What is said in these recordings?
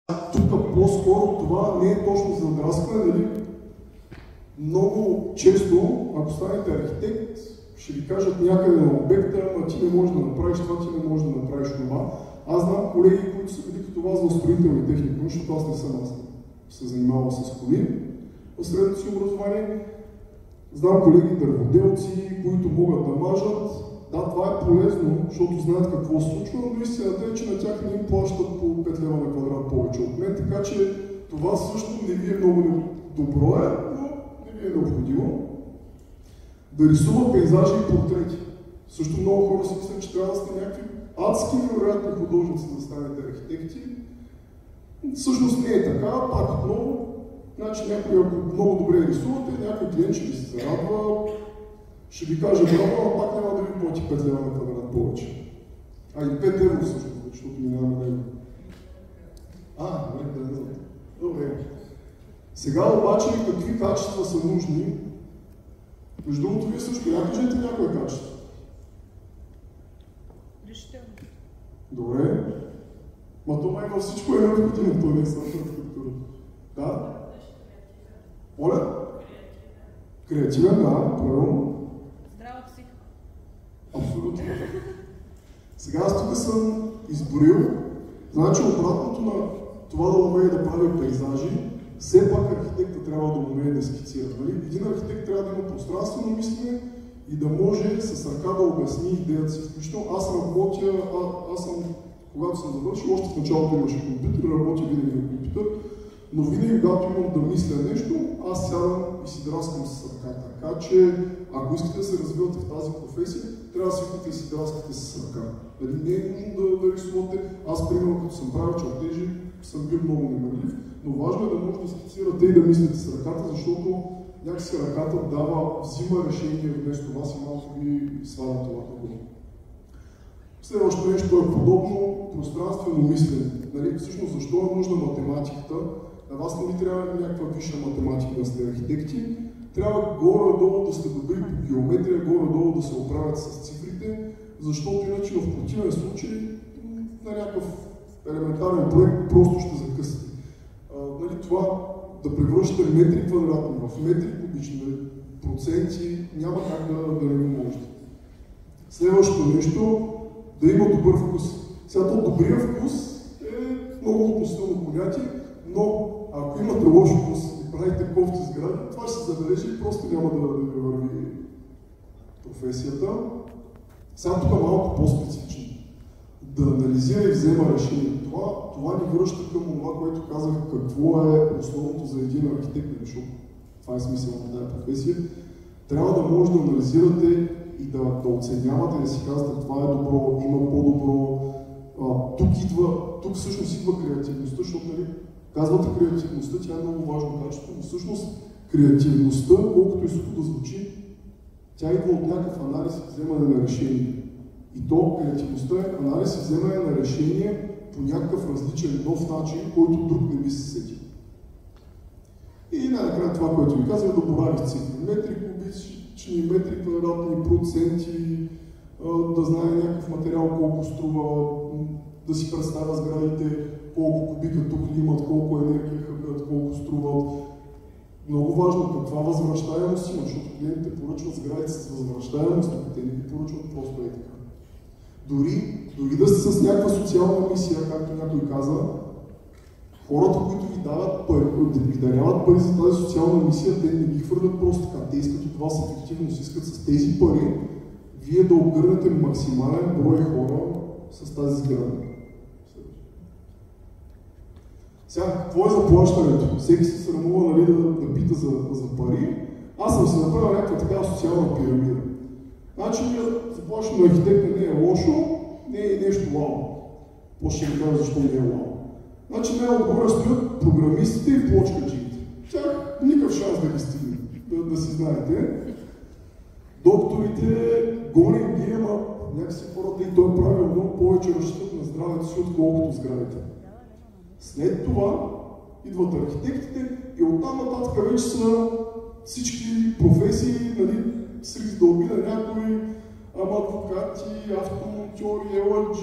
Тук по-скоро това не е точно за надраскване, нали? Много често, ако станете архитект, ще ви кажат някъде на обекта, ама ти не можеш да направиш това, ти не можеш да направиш това. Аз знам колеги, които са били като вас в строителни техники, защото аз не съм, аз се занимавал с коли в средното си образование. Знам колеги дърводелци, които могат да мажат. Да, това е полезно, защото знаят какво се случва, но истината е, че на тях не им плащат по 5 лева на квадрат повече от мен, така че това също не ви е много добро, но не ви е необходимо. Да рисува пейзажи и портрети. Също много хора си мислят, че трябва да сте някакви адски невероятни художници да станете архитекти. Всъщност не е така, пак отново. Значи някой, ако много добре рисувате, някой клиент ще ви се зарадва, ще ви каже браво, но пак няма да ви плати 5 лева на квадрат повече. А и 5 евро всъщност, защото минаваме него. Добре. Сега обаче какви качества са нужни? Между другото, вие също я кажете някое качество. Решително. Добре. Ма това има всичко е необходимо, то не е само архитектура. Да? Оля? Креативен, да, правилно. Здрава психика. Абсолютно. Сега аз тук съм изборил, значи обратното на това да умее да прави пейзажи, все пак архитекта трябва да умее да скицира. Нали? Един архитект трябва да има пространствено мислене и да може с ръка да обясни идеята си. Включително аз работя, когато съм завършил, още в началото имаше компютър, работя винаги на компютър, но винаги, когато имам да мисля нещо, аз сядам и си драскам с ръка. Така че, ако искате да се развивате в тази професия, трябва да свикнете и си драскате с ръка. Нали, не е нужно да рисувате. Аз, примерно, като съм правил чертежи, съм бил много немърлив, но важно е да може да скицирате и да мислите с ръката, защото някакси ръката взима решение вместо вас и малко ви сваля това много. Следващото нещо е подобно пространствено мислене. Нали, всъщност, защо е нужна математиката? На вас не ви трябва някаква висша математика да сте архитекти. Трябва горе-долу да сте добри по геометрия, горе-долу да се оправят с цифрите, защото иначе в противен случай на някакъв елементарен проект просто ще закъсате. Нали, това да превръщате метри квадратни в метри кубични, проценти, няма как да не го можете. Следващото нещо, да има добър вкус. Сега добрия вкус е много относително понятие, но ако имате лош вкус и правите кофти сгради, това ще се забележи и просто няма да ви върви професията. Сега тук малко по-специфично. Да анализира и взема решение. Това ни връща към това, което казах, какво е основното за един архитект, защото това е смисъл на тази професия. Трябва да може да анализирате и да оценявате, да си казвате, това е добро, има по-добро. Тук всъщност идва креативността, защото нали, казвате креативността, тя е много важно качество, но всъщност креативността, колкото и сухо да звучи, тя идва от някакъв анализ и вземане на решение. И то креативността е анализ и вземане на решение по някакъв различен нов начин, който друг не би се сетил. И най-накрая това, което ви казах, да борави с цифри. Метри кубични, метри квадратни, проценти, да знае някакъв материал колко струва, да си представя сградите, колко кубика тук имат, колко енергия хъбят, колко струват. Много важно каква възвръщаемост има, защото клиентите поръчват сградите с възвръщаемост, но те не ги поръчват просто е така. Дори да сте с някаква социална мисия, както някой каза, хората, които ви даряват пари за тази социална мисия, те не ги хвърлят просто така. Те искат от вас ефективност, искат с тези пари вие да обгърнете максимален брой хора с тази сграда. Сега, какво е заплащането? Всеки се срамува нали, да пита за пари. Аз съм се направил някаква такава социална пирамида. Значи, заплащане на архитекта не е лошо, не е нещо вау. После ще ви кажа защо не е вау. Значи, най-отгоре стоят програмистите и плочкаджиите. Тях никакъв шанс да ги стигне, да си знаете. Докторите горе ги, ама някакси хората и той прави много повече разчитат на здравето си, отколкото сградите. След това идват архитектите и оттам нататък вече са всички професии, нали, срез дълби на някои адвокати, автомонтьори, LRG,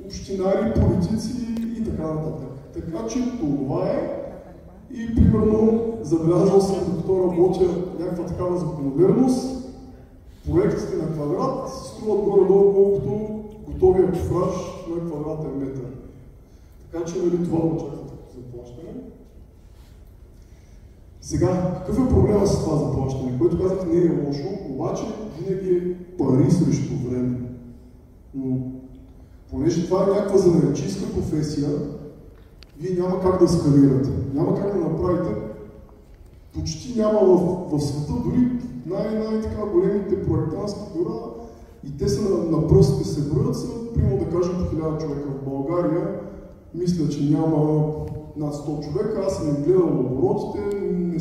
общинари, политици и така нататък. Така че това е. И примерно забелязал съм, докато работя някаква такава закономерност, проектите на квадрат струват горе-долу колкото готовия кофраж на квадратен метър. Така че нали, това очаквате заплащане. Сега, какъв е проблема с това заплащане, което казах не е лошо, обаче винаги е пари срещу време. Но понеже това е някаква занаятчийска професия, вие няма как да скалирате, няма как да направите, почти няма в света, дори най-така големите проектантски бюра, и те са на пръстите се броят, са, примерно да кажем, по 1000 човека. В България мисля, че няма над 100 човека, аз съм им гледал оборотите, не